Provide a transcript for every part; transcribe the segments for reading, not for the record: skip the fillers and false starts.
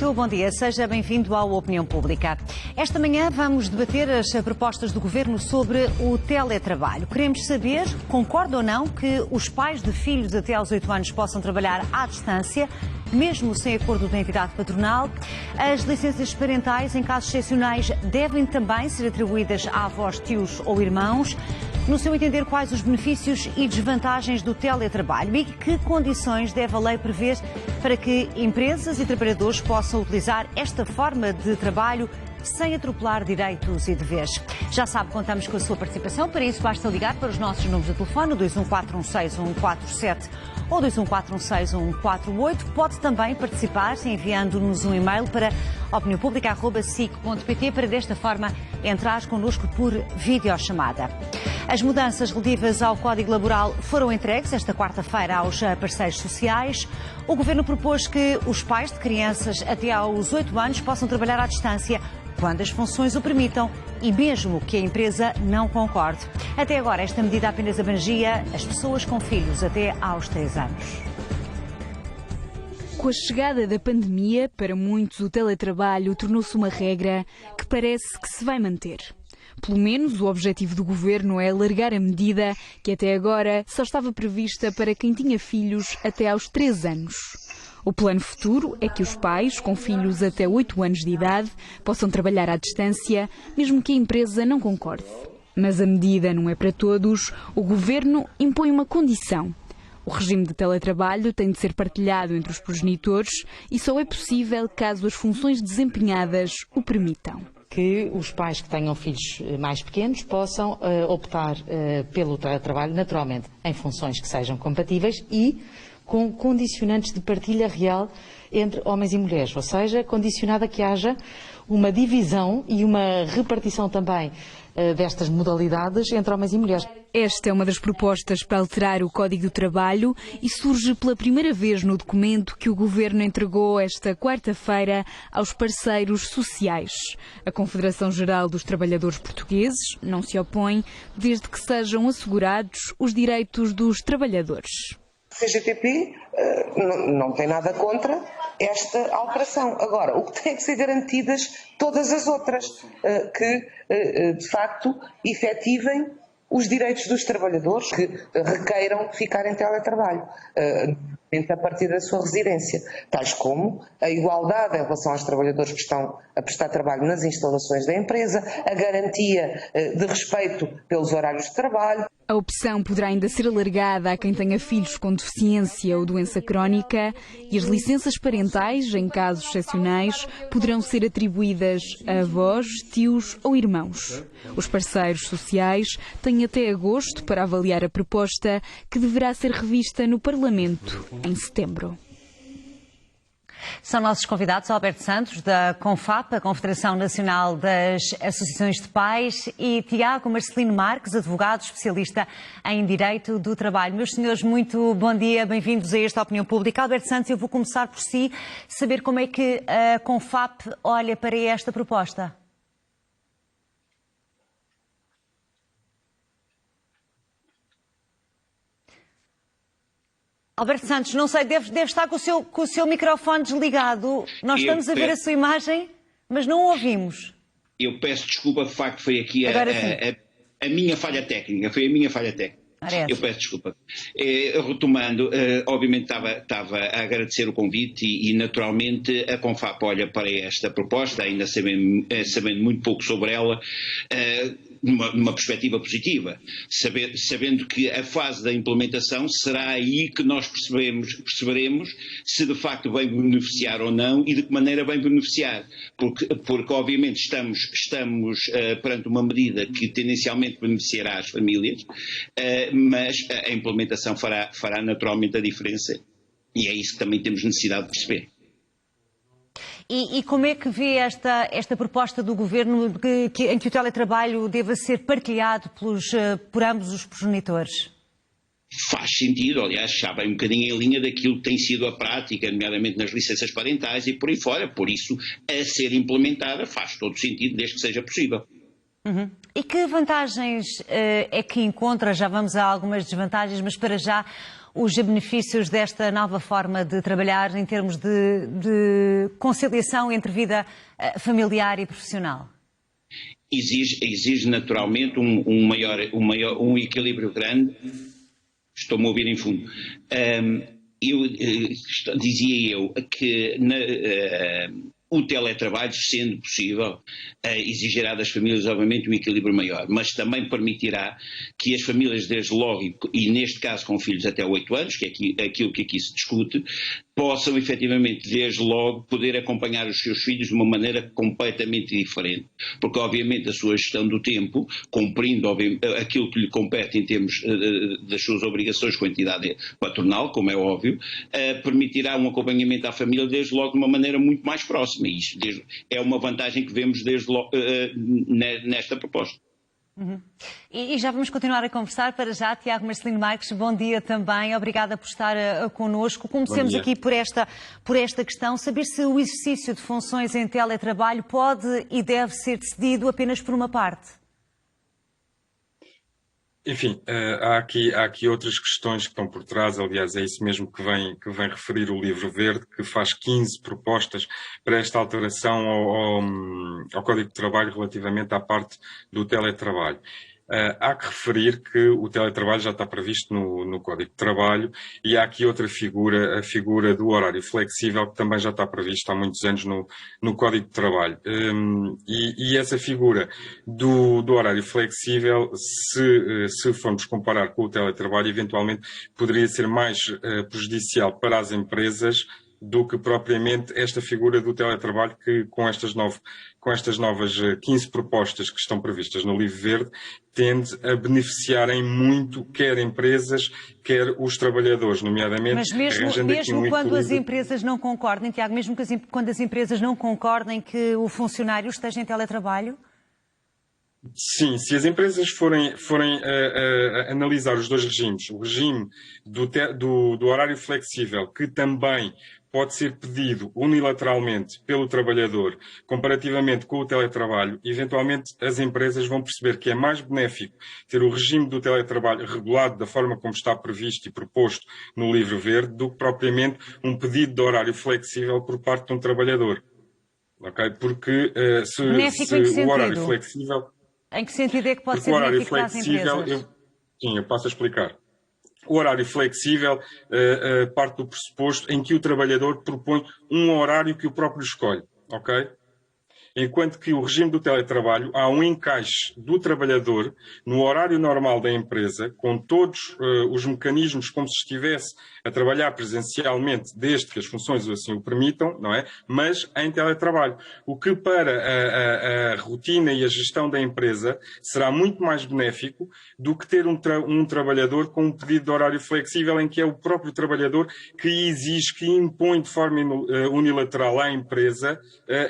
Muito bom dia, seja bem-vindo ao Opinião Pública. Esta manhã vamos debater as propostas do Governo sobre o teletrabalho. Queremos saber, concorda ou não, que os pais de filhos até aos 8 anos possam trabalhar à distância, mesmo sem acordo da entidade patronal. As licenças parentais, em casos excepcionais, devem também ser atribuídas a avós, tios ou irmãos. No seu entender, quais os benefícios e desvantagens do teletrabalho e que condições deve a lei prever para que empresas e trabalhadores possam utilizar esta forma de trabalho sem atropelar direitos e deveres? Já sabe, contamos com a sua participação. Para isso, basta ligar para os nossos números de telefone, 214161147 ou 214161148. Pode também participar enviando-nos um e-mail para opiniãopublica@sic.pt para, desta forma, entrar connosco por videochamada. As mudanças relativas ao Código Laboral foram entregues esta quarta-feira aos parceiros sociais. O Governo propôs que os pais de crianças até aos 8 anos possam trabalhar à distância quando as funções o permitam e mesmo que a empresa não concorde. Até agora, esta medida apenas abrangia as pessoas com filhos até aos 3 anos. Com a chegada da pandemia, para muitos o teletrabalho tornou-se uma regra que parece que se vai manter. Pelo menos o objetivo do Governo é alargar a medida que até agora só estava prevista para quem tinha filhos até aos 3 anos. O plano futuro é que os pais com filhos até 8 anos de idade possam trabalhar à distância, mesmo que a empresa não concorde. Mas a medida não é para todos. O Governo impõe uma condição. O regime de teletrabalho tem de ser partilhado entre os progenitores e só é possível caso as funções desempenhadas o permitam. Que os pais que tenham filhos mais pequenos possam optar pelo teletrabalho, naturalmente, em funções que sejam compatíveis e com condicionantes de partilha real entre homens e mulheres, ou seja, condicionada a que haja uma divisão e uma repartição também destas modalidades entre homens e mulheres. Esta é uma das propostas para alterar o Código do Trabalho e surge pela primeira vez no documento que o Governo entregou esta quarta-feira aos parceiros sociais. A Confederação Geral dos Trabalhadores Portugueses não se opõe, desde que sejam assegurados os direitos dos trabalhadores. A CGTP não tem nada contra esta alteração. Agora, o que tem que ser garantidas todas as outras, que de facto efetivem os direitos dos trabalhadores que requeiram ficar em teletrabalho, a partir da sua residência, tais como a igualdade em relação aos trabalhadores que estão a prestar trabalho nas instalações da empresa, a garantia de respeito pelos horários de trabalho. A opção poderá ainda ser alargada a quem tenha filhos com deficiência ou doença crónica e as licenças parentais, em casos excepcionais, poderão ser atribuídas a avós, tios ou irmãos. Os parceiros sociais têm até agosto para avaliar a proposta, que deverá ser revista no Parlamento em setembro. São nossos convidados Alberto Santos, da CONFAP, a Confederação Nacional das Associações de Pais, e Tiago Marcelino Marques, advogado especialista em Direito do Trabalho. Meus senhores, muito bom dia, bem-vindos a esta Opinião Pública. Alberto Santos, eu vou começar por si, saber como é que a CONFAP olha para esta proposta. Alberto Santos, não sei, deve estar com o seu microfone desligado. Nós estamos a ver a sua imagem, mas não o ouvimos. Eu peço desculpa, de facto foi aqui a minha falha técnica, foi a minha falha técnica. Eu peço desculpa. Retomando, obviamente estava a agradecer o convite e naturalmente a CONFAP olha para esta proposta, ainda sabendo muito pouco sobre ela, numa perspectiva positiva, sabendo que a fase da implementação será aí que nós perceberemos se de facto vai beneficiar ou não e de que maneira vai beneficiar, porque obviamente estamos perante uma medida que tendencialmente beneficiará as famílias, mas a implementação fará naturalmente a diferença e é isso que também temos necessidade de perceber. E como é que vê esta proposta do Governo em que o teletrabalho deva ser partilhado por ambos os progenitores? Faz sentido, aliás, já vai um bocadinho em linha daquilo que tem sido a prática, nomeadamente nas licenças parentais e por aí fora, por isso, a ser implementada faz todo sentido, desde que seja possível. Uhum. E que vantagens é que encontra? Já vamos a algumas desvantagens, mas para já, os benefícios desta nova forma de trabalhar em termos de conciliação entre vida familiar e profissional? Exige naturalmente um equilíbrio grande. Estou-me a ouvir em fundo. Dizia eu que o teletrabalho, sendo possível, exigirá das famílias, obviamente, um equilíbrio maior, mas também permitirá que as famílias, desde logo, e neste caso com filhos até 8 anos, que é aquilo que aqui se discute, possam efetivamente, desde logo, poder acompanhar os seus filhos de uma maneira completamente diferente. Porque, obviamente, a sua gestão do tempo, cumprindo aquilo que lhe compete em termos das suas obrigações com a entidade patronal, como é óbvio, permitirá um acompanhamento à família, desde logo, de uma maneira muito mais próxima. E isto é uma vantagem que vemos desde logo, nesta proposta. Uhum. E já vamos continuar a conversar. Para já, Tiago Marcelino Marques, bom dia também. Obrigada por estar connosco. Comecemos aqui por esta questão. Saber se o exercício de funções em teletrabalho pode e deve ser decidido apenas por uma parte. Enfim, há aqui outras questões que estão por trás. Aliás, é isso mesmo que vem referir o Livro Verde, que faz 15 propostas para esta alteração ao Código de Trabalho relativamente à parte do teletrabalho. Há que referir que o teletrabalho já está previsto no Código de Trabalho e há aqui outra figura, a figura do horário flexível, que também já está prevista há muitos anos no Código de Trabalho. E essa figura do horário flexível, se formos comparar com o teletrabalho, eventualmente poderia ser mais prejudicial para as empresas do que propriamente esta figura do teletrabalho, que com estas novas 15 propostas que estão previstas no Livro Verde, tende a beneficiarem muito quer empresas, quer os trabalhadores, nomeadamente... Mas mesmo quando as empresas não concordem, Tiago, mesmo quando as empresas não concordem que o funcionário esteja em teletrabalho? Sim, se as empresas forem analisar os dois regimes, o regime do horário flexível, que também pode ser pedido unilateralmente pelo trabalhador, comparativamente com o teletrabalho, eventualmente as empresas vão perceber que é mais benéfico ter o regime do teletrabalho regulado da forma como está previsto e proposto no Livro Verde, do que propriamente um pedido de horário flexível por parte de um trabalhador. Okay? Porque se o horário flexível... Em que sentido é que pode ser benéfico para as empresas? Eu passo a explicar. O horário flexível parte do pressuposto em que o trabalhador propõe um horário que o próprio escolhe, ok? Enquanto que o regime do teletrabalho, há um encaixe do trabalhador no horário normal da empresa, com todos os mecanismos como se estivesse a trabalhar presencialmente, desde que as funções assim o permitam, não é? Mas em teletrabalho. O que para a rotina e a gestão da empresa será muito mais benéfico do que ter um trabalhador com um pedido de horário flexível, em que é o próprio trabalhador que exige, que impõe de forma unilateral à empresa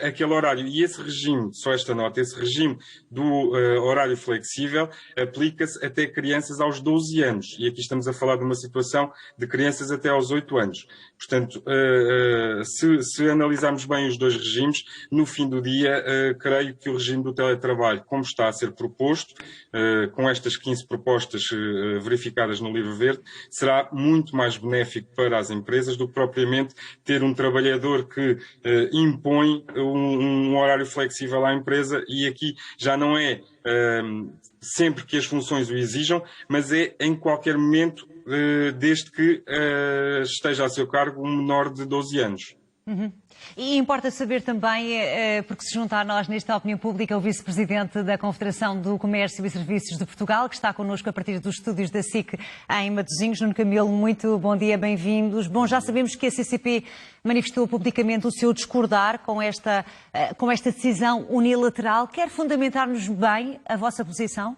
aquele horário. E esse regime, só esta nota, esse regime do horário flexível aplica-se até crianças aos 12 anos. E aqui estamos a falar de uma situação de crianças até aos 8 anos. Portanto, se analisarmos bem os dois regimes, no fim do dia, creio que o regime do teletrabalho, como está a ser proposto, com estas 15 propostas verificadas no Livro Verde, será muito mais benéfico para as empresas do que propriamente ter um trabalhador que impõe um horário flexível à empresa, e aqui já não é sempre que as funções o exijam, mas é em qualquer momento, desde que esteja a seu cargo um menor de 12 anos. Uhum. E importa saber também, porque se junta a nós nesta opinião pública, o Vice-Presidente da Confederação do Comércio e Serviços de Portugal, que está connosco a partir dos estúdios da SIC em Matosinhos. Nuno Camilo, muito bom dia, bem-vindos. Bom, já sabemos que a CCP manifestou publicamente o seu discordar com esta decisão unilateral. Quer fundamentar-nos bem a vossa posição?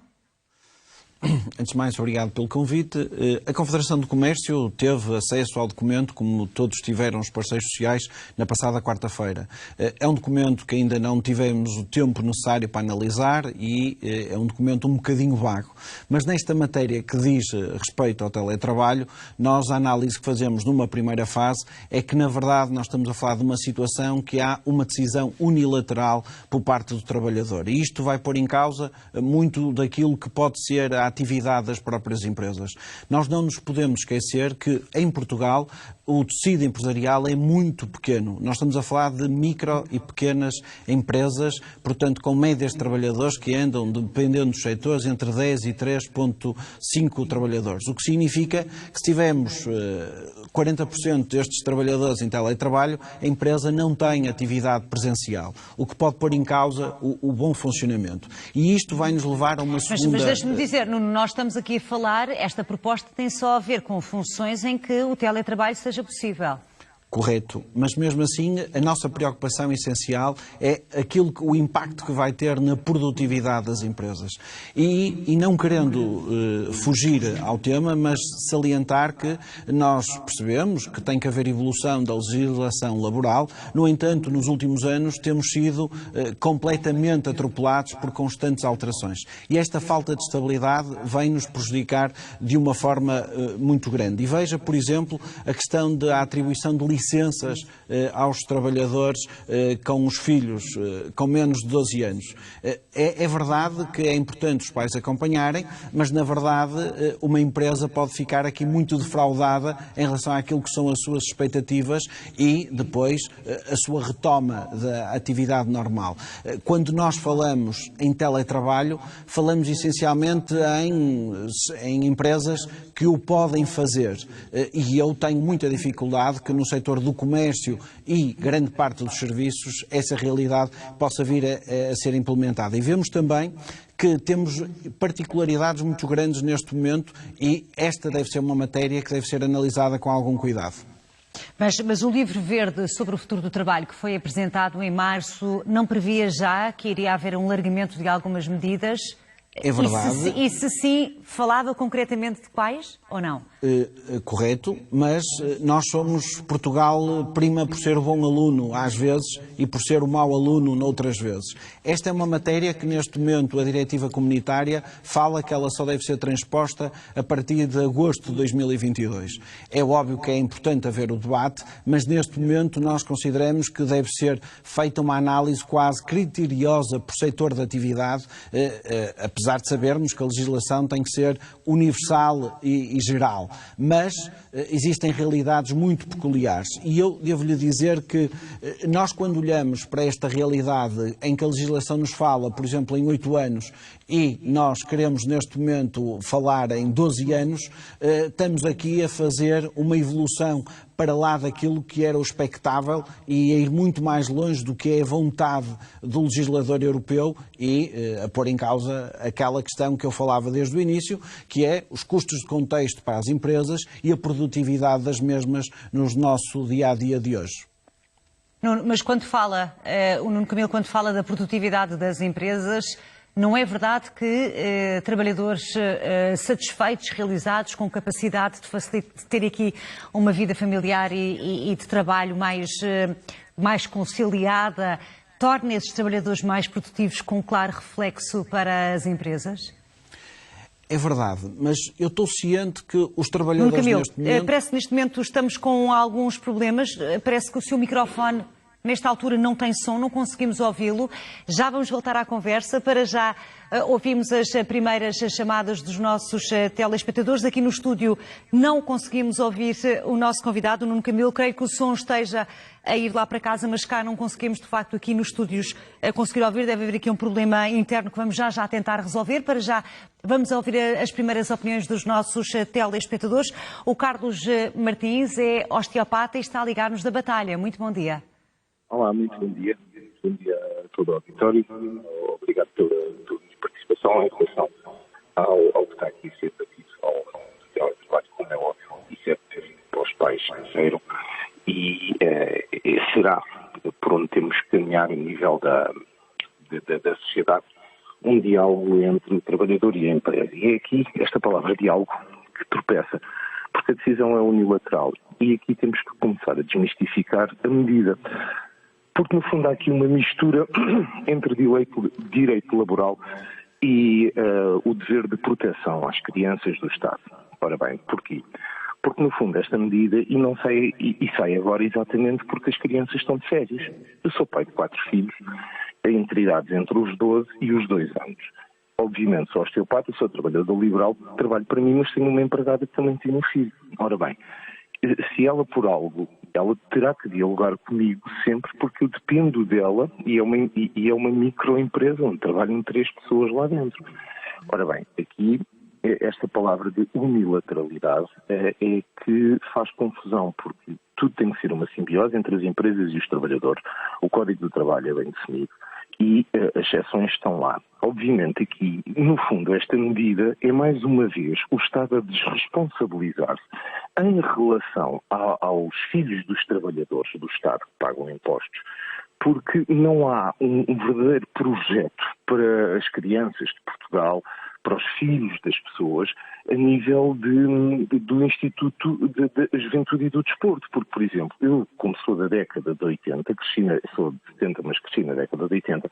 Antes de mais, obrigado pelo convite. A Confederação do Comércio teve acesso ao documento, como todos tiveram os parceiros sociais, na passada quarta-feira. É um documento que ainda não tivemos o tempo necessário para analisar e é um documento um bocadinho vago. Mas nesta matéria que diz respeito ao teletrabalho, nós a análise que fazemos numa primeira fase é que, na verdade, nós estamos a falar de uma situação que há uma decisão unilateral por parte do trabalhador. E isto vai pôr em causa muito daquilo que pode ser a atividade das próprias empresas. Nós não nos podemos esquecer que, em Portugal, o tecido empresarial é muito pequeno. Nós estamos a falar de micro e pequenas empresas, portanto, com médias de trabalhadores que andam, dependendo dos setores, entre 10 e 3,5 trabalhadores. O que significa que, se tivermos 40% destes trabalhadores em teletrabalho, a empresa não tem atividade presencial, o que pode pôr em causa o bom funcionamento. E isto vai nos levar a uma segunda... Mas deixe-me dizer, Nuno, nós estamos aqui a falar, esta proposta tem só a ver com funções em que o teletrabalho seja possível. Correto, mas mesmo assim a nossa preocupação essencial é o impacto que vai ter na produtividade das empresas. E não querendo fugir ao tema, mas salientar que nós percebemos que tem que haver evolução da legislação laboral, no entanto, nos últimos anos temos sido completamente atropelados por constantes alterações. E esta falta de estabilidade vem nos prejudicar de uma forma muito grande. E veja, por exemplo, a questão da atribuição de licenças aos trabalhadores com os filhos com menos de 12 anos. É verdade que é importante os pais acompanharem, mas na verdade uma empresa pode ficar aqui muito defraudada em relação àquilo que são as suas expectativas e depois a sua retoma da atividade normal. Quando nós falamos em teletrabalho, falamos essencialmente em empresas que o podem fazer. E eu tenho muita dificuldade que no setor do comércio e grande parte dos serviços essa realidade possa vir a ser implementada. E vemos também que temos particularidades muito grandes neste momento e esta deve ser uma matéria que deve ser analisada com algum cuidado. Mas o livro verde sobre o futuro do trabalho que foi apresentado em março não previa já que iria haver um alargamento de algumas medidas? É verdade. E se sim, falava concretamente de quais ou não? Correto, mas Portugal prima por ser o bom aluno às vezes e por ser o mau aluno noutras vezes. Esta é uma matéria que neste momento a diretiva comunitária fala que ela só deve ser transposta a partir de agosto de 2022. É óbvio que é importante haver o debate, mas neste momento nós consideramos que deve ser feita uma análise quase criteriosa por setor de atividade, apesar de sabermos que a legislação tem que ser universal e geral. Mas existem realidades muito peculiares. E eu devo-lhe dizer que nós, quando olhamos para esta realidade em que a legislação nos fala, por exemplo, em 8 anos, e nós queremos neste momento falar em 12 anos, estamos aqui a fazer uma evolução para lá daquilo que era o expectável e a ir muito mais longe do que é a vontade do legislador europeu e a pôr em causa aquela questão que eu falava desde o início, que é os custos de contexto para as empresas e a produtividade das mesmas no nosso dia-a-dia de hoje. Mas quando fala, o Nuno Camilo, quando fala da produtividade das empresas, não é verdade que trabalhadores satisfeitos, realizados, com capacidade de ter aqui uma vida familiar e de trabalho mais conciliada, torna esses trabalhadores mais produtivos com claro reflexo para as empresas? É verdade, mas eu estou ciente que os trabalhadores Camilo, neste momento... Parece que neste momento estamos com alguns problemas, parece que o seu microfone... Nesta altura não tem som, não conseguimos ouvi-lo. Já vamos voltar à conversa. Para já ouvimos as primeiras chamadas dos nossos telespectadores. Aqui no estúdio não conseguimos ouvir o nosso convidado, o Nuno Camilo. Creio que o som esteja a ir lá para casa, mas cá não conseguimos, de facto, aqui nos estúdios conseguir ouvir. Deve haver aqui um problema interno que vamos já tentar resolver. Para já vamos ouvir as primeiras opiniões dos nossos telespectadores. O Carlos Martins é osteopata e está a ligar-nos da Batalha. Muito bom dia. Olá, muito bom dia. Bom dia a todo o auditório. Obrigado pela participação em relação ao que está aqui a ser debatido ao teletrabalho, como é óbvio, isso é para os pais que disseram, e será por onde temos que caminhar a nível da sociedade um diálogo entre o trabalhador e a empresa. E é aqui esta palavra diálogo que tropeça, porque a decisão é unilateral e aqui temos que começar a desmistificar a medida. Porque, no fundo, há aqui uma mistura entre direito laboral e o dever de proteção às crianças do Estado. Ora bem, porquê? Porque, no fundo, esta medida sai agora exatamente porque as crianças estão de férias. Eu sou pai de 4 filhos, entre idades entre os 12 e os 2 anos. obviamente, sou osteopata, sou trabalhador liberal, trabalho para mim, mas tenho uma empregada que também tem um filho. Ora bem, se ela por algo, ela terá que dialogar comigo sempre, porque eu dependo dela e é uma microempresa onde trabalham 3 pessoas lá dentro. Ora bem, aqui esta palavra de unilateralidade é que faz confusão, porque tudo tem que ser uma simbiose entre as empresas e os trabalhadores. O Código do Trabalho é bem definido e as exceções estão lá. Obviamente aqui, no fundo, esta medida é mais uma vez o Estado a desresponsabilizar-se em relação aos filhos dos trabalhadores do Estado que pagam impostos, porque não há um verdadeiro projeto para as crianças de Portugal, para os filhos das pessoas, a nível do Instituto da Juventude e do Desporto. Porque, por exemplo, eu, como sou da década de 80, sou de 70, mas cresci na década de 80,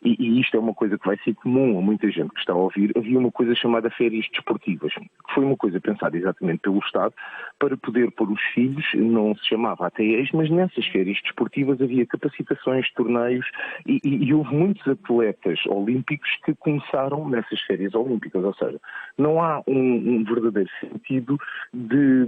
e isto é uma coisa que vai ser comum a muita gente que está a ouvir, havia uma coisa chamada férias desportivas, que foi uma coisa pensada exatamente pelo Estado para poder pôr os filhos, não se chamava ATEs, mas nessas férias desportivas havia capacitações, torneios, e houve muitos atletas olímpicos que começaram nessas férias olímpicas, ou seja, não há um verdadeiro sentido de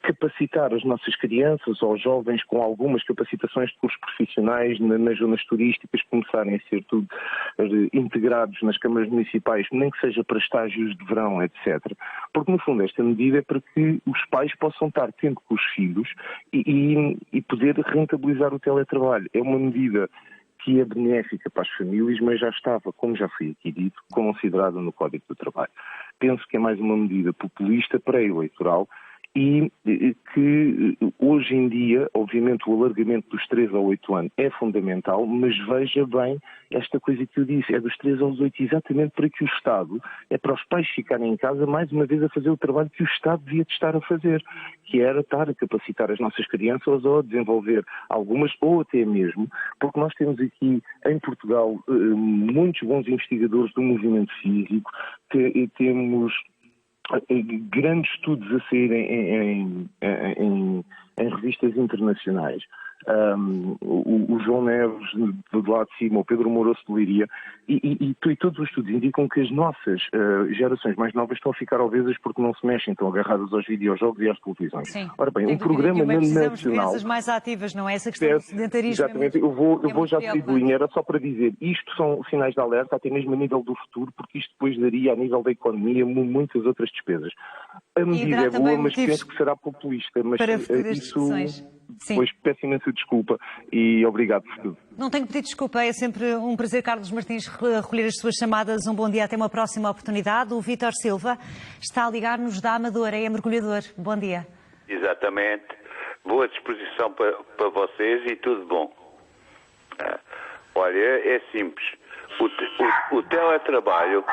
capacitar as nossas crianças ou jovens com algumas capacitações de cursos profissionais nas zonas turísticas, começarem a ser tudo integrados nas câmaras municipais, nem que seja para estágios de verão, etc. Porque, no fundo, esta medida é para que os pais possam estar tempo com os filhos e poder rentabilizar o teletrabalho. É uma medida que é benéfica para as famílias, mas já estava, como já foi aqui dito, considerada no Código do Trabalho. Penso que é mais uma medida populista, pré-eleitoral, e que hoje em dia, obviamente, o alargamento dos 3 a 8 anos é fundamental, mas veja bem esta coisa que eu disse, é dos 3 aos 8, exatamente para que o Estado, é para os pais ficarem em casa, mais uma vez a fazer o trabalho que o Estado devia estar a fazer, que era estar a capacitar as nossas crianças ou a desenvolver algumas, ou até mesmo, porque nós temos aqui em Portugal muitos bons investigadores do movimento físico, temos grandes estudos a saírem em revistas internacionais. O João Neves, do lado de cima, o Pedro Moroso de Leiria, e todos os estudos indicam que as nossas gerações mais novas estão a ficar obesas porque não se mexem, estão agarradas aos videojogos e às televisões. Sim. Ora bem, o programa precisamos de nacional... crianças mais ativas, não é? Essa questão do sedentarismo. Exatamente, eu vou já seguir de linha, era só para dizer, isto são sinais de alerta, até mesmo a nível do futuro, porque isto depois daria, a nível da economia, muitas outras despesas. A medida é boa, mas penso que será populista, mas para isso... Sim. Pois peço imensa desculpa e obrigado por tudo. Não tenho que pedir desculpa, é sempre um prazer, Carlos Martins, recolher as suas chamadas. Um bom dia, até uma próxima oportunidade. O Vítor Silva está a ligar-nos da Amadora, é mergulhador. Bom dia. Exatamente. Boa disposição para vocês e tudo bom. Olha, é simples. O teletrabalho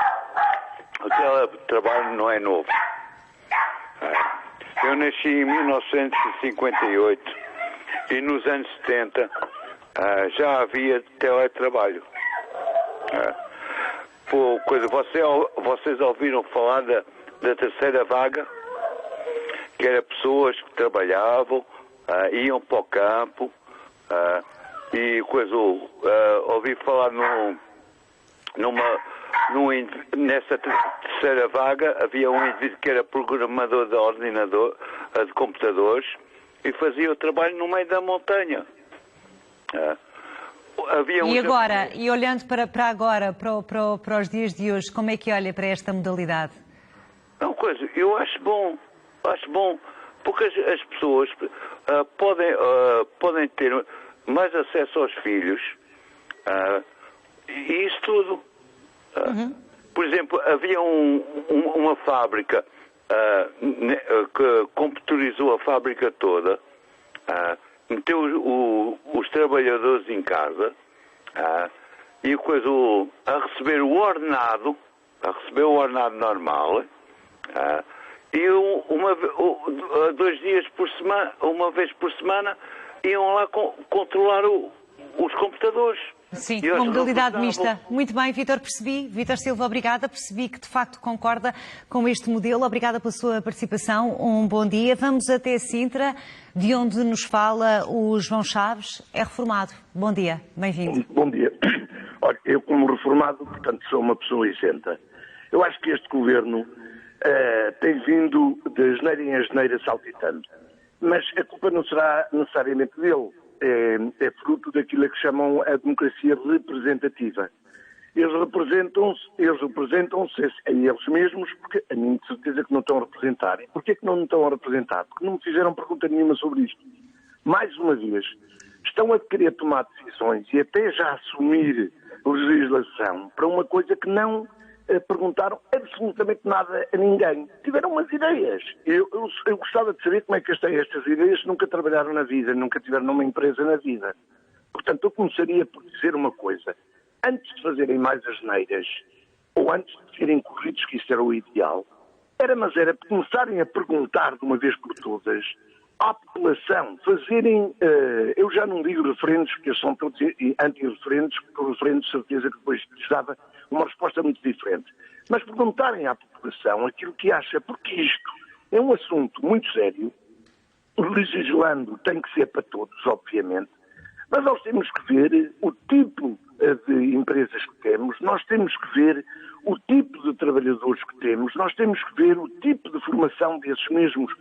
não é novo. Eu nasci em 1958 e nos anos 70 já havia teletrabalho. Vocês ouviram falar da terceira vaga? Que era pessoas que trabalhavam, iam para o campo e ouvi falar nessa terceira vaga havia um indivíduo que era programador de computadores e fazia o trabalho no meio da montanha. E agora, e olhando para agora, para os dias de hoje, como é que olha para esta modalidade? Eu acho bom, porque as pessoas podem ter mais acesso aos filhos e isso tudo. Por exemplo, havia uma fábrica que computadorizou a fábrica toda, meteu os trabalhadores em casa e a receber o ordenado normal e 2 dias por semana, uma vez por semana, iam lá controlar os computadores. Sim, uma modalidade mista. Muito bem, Vítor, percebi. Vítor Silva, obrigada. Percebi que de facto concorda com este modelo. Obrigada pela sua participação. Um bom dia. Vamos até Sintra, de onde nos fala o João Chaves. É reformado. Bom dia, bem-vindo. Bom dia. Olha, eu como reformado, portanto, sou uma pessoa isenta. Eu acho que este governo tem vindo de asneira em asneira saltitando. Mas a culpa não será necessariamente dele. É fruto daquilo que chamam a democracia representativa. Eles representam-se a eles mesmos, porque a mim de certeza que não estão a representar. E porquê que não estão a representar? Porque não me fizeram pergunta nenhuma sobre isto. Mais uma vez, estão a querer tomar decisões e até já assumir legislação para uma coisa que não perguntaram absolutamente nada a ninguém. Tiveram umas ideias. Eu gostava de saber como é que estas ideias nunca trabalharam na vida, nunca tiveram numa empresa na vida. Portanto, eu começaria por dizer uma coisa. Antes de fazerem mais asneiras, ou antes de serem corridos, que isso era o ideal, era começarem a perguntar de uma vez por todas à população, fazerem, eu já não digo referendos, porque eles são todos anti-referendos, porque o referendo de certeza que depois lhes dava uma resposta muito diferente. Mas perguntarem à população aquilo que acha, porque isto é um assunto muito sério, legislando tem que ser para todos, obviamente, mas nós temos que ver o tipo de empresas que temos, nós temos que ver o tipo de trabalhadores que temos, nós temos que ver o tipo de formação desses mesmos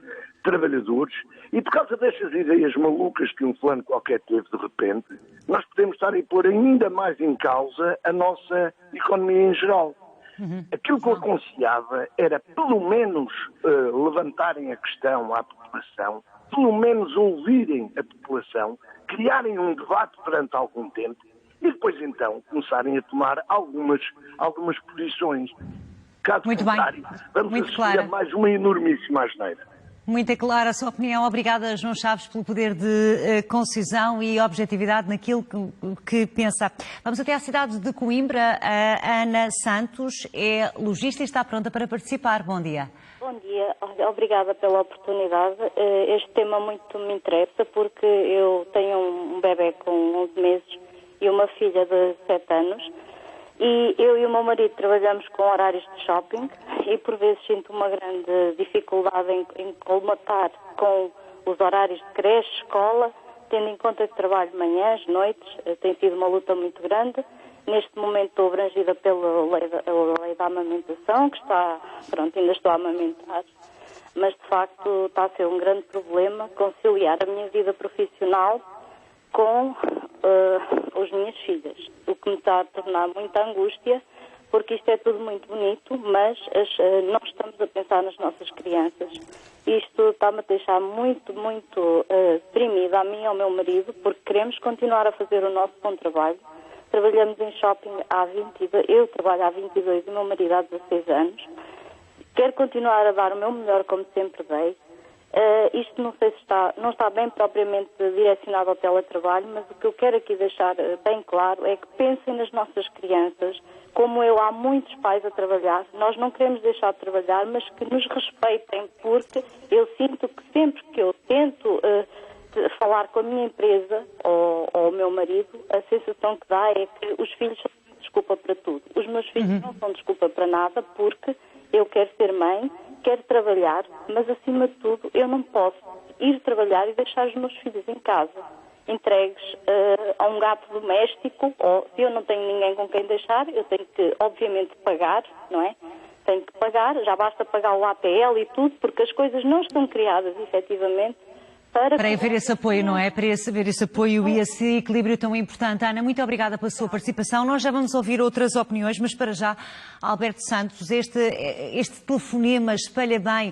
trabalhadores e por causa destas ideias malucas que um fulano qualquer teve de repente, nós podemos estar a pôr ainda mais em causa a nossa economia em geral. Aquilo que eu aconselhava era pelo menos levantarem a questão à população, pelo menos ouvirem a população, criarem um debate durante algum tempo e depois então começarem a tomar algumas posições. Caso muito contrário, bem. Vamos muito assistir clara. a mais uma enormíssima asneira. Muito clara a sua opinião. Obrigada, João Chaves, pelo poder de concisão e objetividade naquilo que pensa. Vamos até à cidade de Coimbra. A Ana Santos é logista e está pronta para participar. Bom dia. Bom dia. Obrigada pela oportunidade. Este tema muito me interessa porque eu tenho um bebê com 11 meses e uma filha de 7 anos. E eu e o meu marido trabalhamos com horários de shopping e por vezes sinto uma grande dificuldade em colmatar com os horários de creche, escola, tendo em conta que trabalho manhãs, noites, tem sido uma luta muito grande. Neste momento estou abrangida pela lei da amamentação, que ainda estou a amamentar, mas de facto está a ser um grande problema conciliar a minha vida profissional com as minhas filhas, o que me está a tornar muita angústia, porque isto é tudo muito bonito, mas não estamos a pensar nas nossas crianças. Isto está-me a deixar muito deprimida a mim e ao meu marido, porque queremos continuar a fazer o nosso bom trabalho. Trabalhamos em shopping eu trabalho há 22 e o meu marido há 16 anos. Quero continuar a dar o meu melhor como sempre dei. Isto não sei se não está bem propriamente direcionado ao teletrabalho, mas o que eu quero aqui deixar bem claro é que pensem nas nossas crianças. Como eu, há muitos pais a trabalhar, nós não queremos deixar de trabalhar, mas que nos respeitem, porque eu sinto que sempre que eu tento falar com a minha empresa ou o meu marido, a sensação que dá é que os filhos são desculpa para tudo. Os meus filhos não são desculpa para nada, porque eu quero ser mãe, quero trabalhar, mas acima de tudo eu não posso ir trabalhar e deixar os meus filhos em casa, entregues a um gato doméstico, ou se eu não tenho ninguém com quem deixar, eu tenho que obviamente pagar, não é? Tenho que pagar, já basta pagar o APL e tudo, porque as coisas não estão criadas efetivamente para haver esse apoio, não é? Para haver esse apoio e esse equilíbrio tão importante. Ana, muito obrigada pela sua participação. Nós já vamos ouvir outras opiniões, mas para já, Alberto Santos, este telefonema espelha bem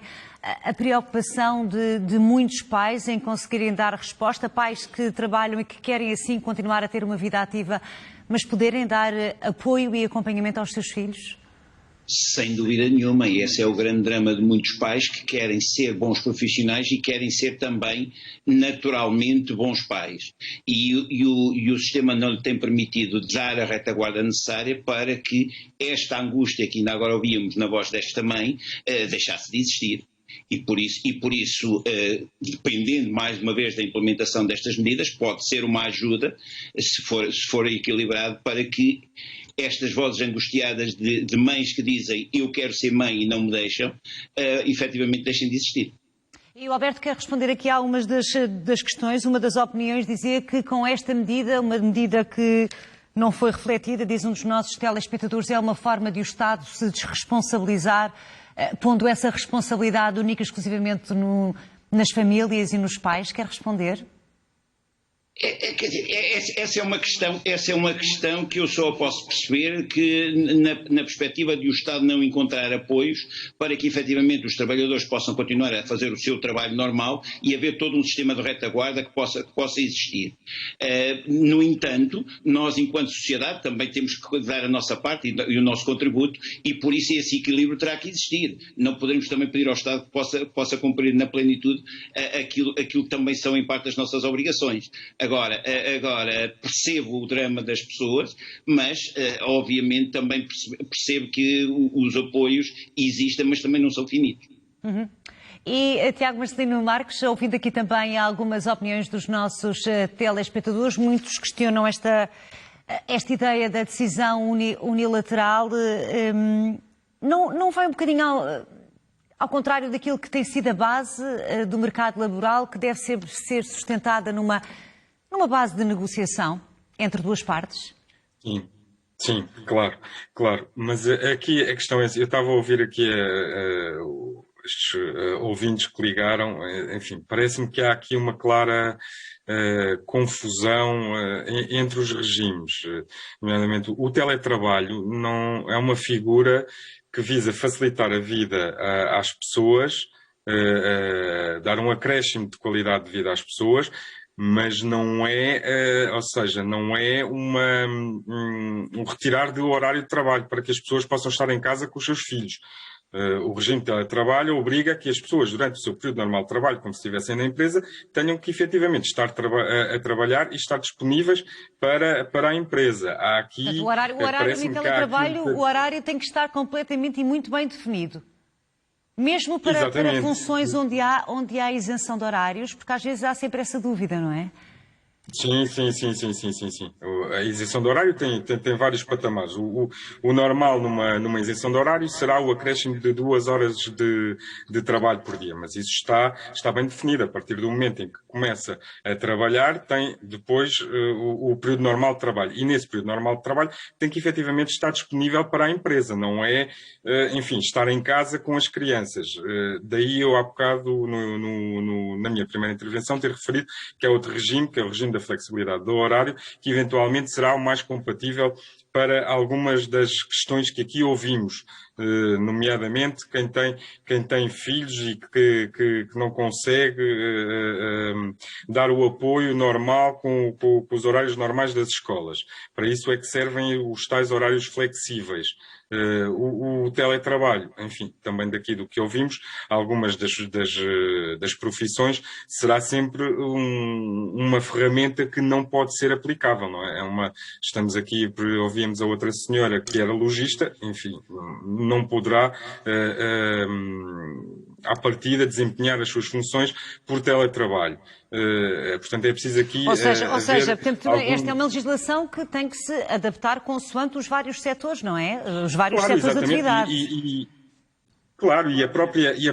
a preocupação de muitos pais em conseguirem dar resposta, pais que trabalham e que querem assim continuar a ter uma vida ativa, mas poderem dar apoio e acompanhamento aos seus filhos? Sem dúvida nenhuma, e esse é o grande drama de muitos pais que querem ser bons profissionais e querem ser também naturalmente bons pais. E o sistema não lhe tem permitido dar a retaguarda necessária para que esta angústia que ainda agora ouvíamos na voz desta mãe deixasse de existir. E por isso, dependendo mais uma vez da implementação destas medidas, pode ser uma ajuda, se for equilibrado, para que estas vozes angustiadas de mães que dizem eu quero ser mãe e não me deixam, efetivamente deixem de existir. E o Alberto quer responder aqui a algumas das questões. Uma das opiniões dizia que com esta medida, uma medida que não foi refletida, diz um dos nossos telespectadores, é uma forma de o Estado se desresponsabilizar, pondo essa responsabilidade única e exclusivamente nas famílias e nos pais. Quer responder? Quer dizer, essa é uma questão que eu só posso perceber que na perspectiva de o Estado não encontrar apoios para que efetivamente os trabalhadores possam continuar a fazer o seu trabalho normal e haver todo um sistema de retaguarda que possa existir. No entanto, nós enquanto sociedade também temos que dar a nossa parte e o nosso contributo e por isso esse equilíbrio terá que existir. Não podemos também pedir ao Estado que possa cumprir na plenitude aquilo que também são em parte as nossas obrigações. Agora, percebo o drama das pessoas, mas obviamente também percebo que os apoios existem, mas também não são finitos. Uhum. E Tiago Marcelino Marques, ouvindo aqui também algumas opiniões dos nossos telespectadores, muitos questionam esta ideia da decisão unilateral. Não vai um bocadinho ao contrário daquilo que tem sido a base do mercado laboral, que deve ser sustentada numa base de negociação entre duas partes? Sim, claro. Mas aqui a questão é, eu estava a ouvir aqui estes ouvintes que ligaram, enfim, parece-me que há aqui uma clara confusão entre os regimes. Nomeadamente, o teletrabalho não é uma figura que visa facilitar a vida às pessoas, dar um acréscimo de qualidade de vida às pessoas, mas não é, ou seja, não é um retirar do horário de trabalho para que as pessoas possam estar em casa com os seus filhos. O regime de teletrabalho obriga que as pessoas, durante o seu período normal de trabalho, como se estivessem na empresa, tenham que efetivamente estar a trabalhar e estar disponíveis para a empresa. Há aqui, portanto, o horário no teletrabalho, o horário tem que estar completamente e muito bem definido. Mesmo para funções onde há isenção de horários, porque às vezes há sempre essa dúvida, não é? Sim. A isenção de horário tem vários patamares. O normal numa isenção de horário será o acréscimo de 2 horas de trabalho por dia, mas isso está bem definido. A partir do momento em que começa a trabalhar, tem depois o período normal de trabalho. E nesse período normal de trabalho tem que efetivamente estar disponível para a empresa, não é, enfim, estar em casa com as crianças. Daí eu há bocado, na minha primeira intervenção, ter referido que é outro regime, que é o regime da flexibilidade do horário, que eventualmente será o mais compatível para algumas das questões que aqui ouvimos, nomeadamente quem tem filhos e que não consegue dar o apoio normal com os horários normais das escolas. Para isso é que servem os tais horários flexíveis. O teletrabalho, enfim, também daqui do que ouvimos, algumas das profissões, será sempre uma ferramenta que não pode ser aplicável, não é? Estamos aqui, ouvimos a outra senhora que era logista, enfim, não poderá à partida desempenhar as suas funções por teletrabalho. Portanto, é preciso aqui... Ou seja, esta é uma legislação que tem que se adaptar consoante os vários setores, não é? Os vários setores de atividade. Claro, e a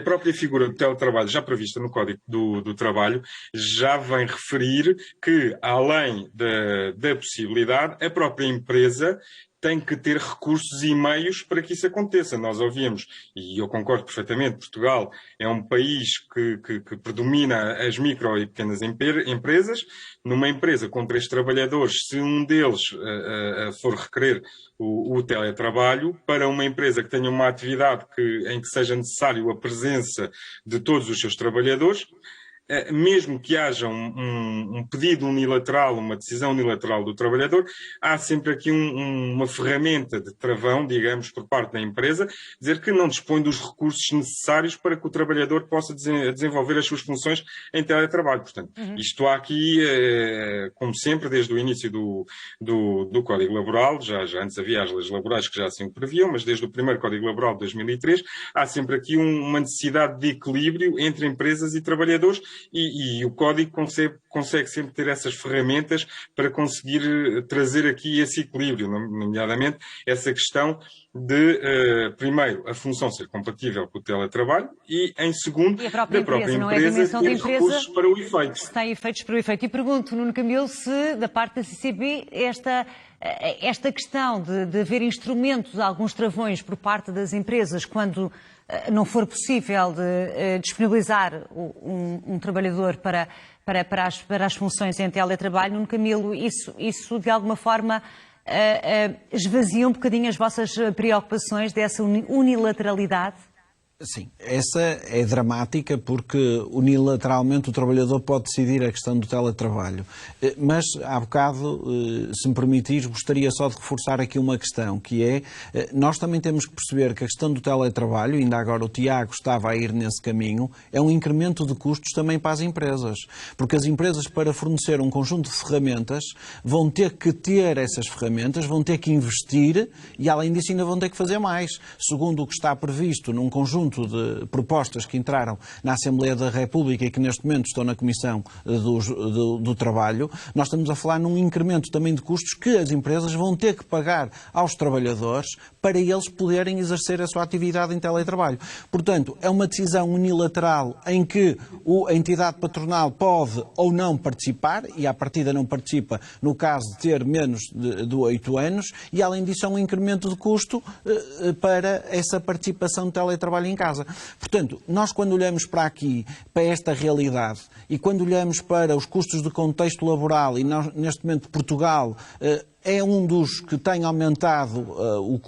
própria figura do teletrabalho já prevista no Código do Trabalho já vem referir que, além da possibilidade, a própria empresa tem que ter recursos e meios para que isso aconteça. Nós ouvimos, e eu concordo perfeitamente, Portugal é um país que predomina as micro e pequenas empresas. Numa empresa com 3 trabalhadores, se um deles for requerer o teletrabalho, para uma empresa que tenha uma atividade em que seja necessário a presença de todos os seus trabalhadores, mesmo que haja um pedido unilateral, uma decisão unilateral do trabalhador, há sempre aqui uma ferramenta de travão, digamos, por parte da empresa, dizer que não dispõe dos recursos necessários para que o trabalhador possa desenvolver as suas funções em teletrabalho. Portanto, isto há aqui, como sempre, desde o início do Código Laboral, já antes havia as leis laborais que já assim o previam, mas desde o primeiro Código Laboral de 2003, há sempre aqui uma necessidade de equilíbrio entre empresas e trabalhadores, e o Código consegue sempre ter essas ferramentas para conseguir trazer aqui esse equilíbrio, nomeadamente essa questão de, primeiro, a função ser compatível com o teletrabalho e, em segundo, da própria empresa ter recursos para o efeito. Se tem efeitos para o efeito. E pergunto, Nuno Camilo, se da parte da CCB esta questão de haver instrumentos, alguns travões por parte das empresas, quando não for possível disponibilizar um trabalhador para as funções em teletrabalho, Nuno Camilo, isso de alguma forma esvazia um bocadinho as vossas preocupações dessa unilateralidade? Sim, essa é dramática porque unilateralmente o trabalhador pode decidir a questão do teletrabalho. Mas, há bocado, se me permitires, gostaria só de reforçar aqui uma questão, que é, nós também temos que perceber que a questão do teletrabalho, ainda agora o Tiago estava a ir nesse caminho, é um incremento de custos também para as empresas. Porque as empresas, para fornecer um conjunto de ferramentas, vão ter que ter essas ferramentas, vão ter que investir e, além disso, ainda vão ter que fazer mais. Segundo o que está previsto num conjunto de propostas que entraram na Assembleia da República e que neste momento estão na Comissão do Trabalho, nós estamos a falar num incremento também de custos que as empresas vão ter que pagar aos trabalhadores para eles poderem exercer a sua atividade em teletrabalho. Portanto, é uma decisão unilateral em que a entidade patronal pode ou não participar, e à partida não participa no caso de ter menos de 8 anos, e além disso é um incremento de custo para essa participação de teletrabalho em casa. Portanto, nós quando olhamos para aqui, para esta realidade, e quando olhamos para os custos de contexto laboral, e nós, neste momento Portugal é um dos que tem aumentado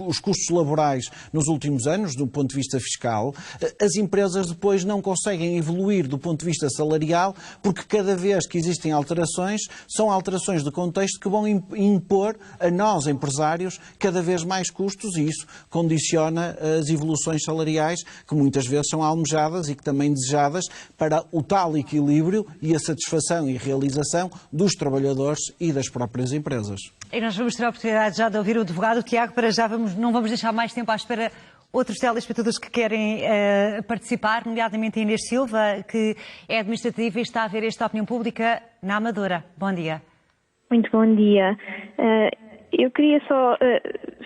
os custos laborais nos últimos anos, do ponto de vista fiscal, as empresas depois não conseguem evoluir do ponto de vista salarial, porque cada vez que existem alterações, são alterações de contexto que vão impor a nós, empresários, cada vez mais custos, e isso condiciona as evoluções salariais, que muitas vezes são almejadas e que também desejadas para o tal equilíbrio e a satisfação e realização dos trabalhadores e das próprias empresas. E nós vamos ter a oportunidade já de ouvir o advogado Tiago, para já não vamos deixar mais tempo à espera outros telespectadores que querem participar, nomeadamente a Inês Silva, que é administrativa e está a ver esta opinião pública na Amadora. Bom dia. Muito bom dia. Eu queria só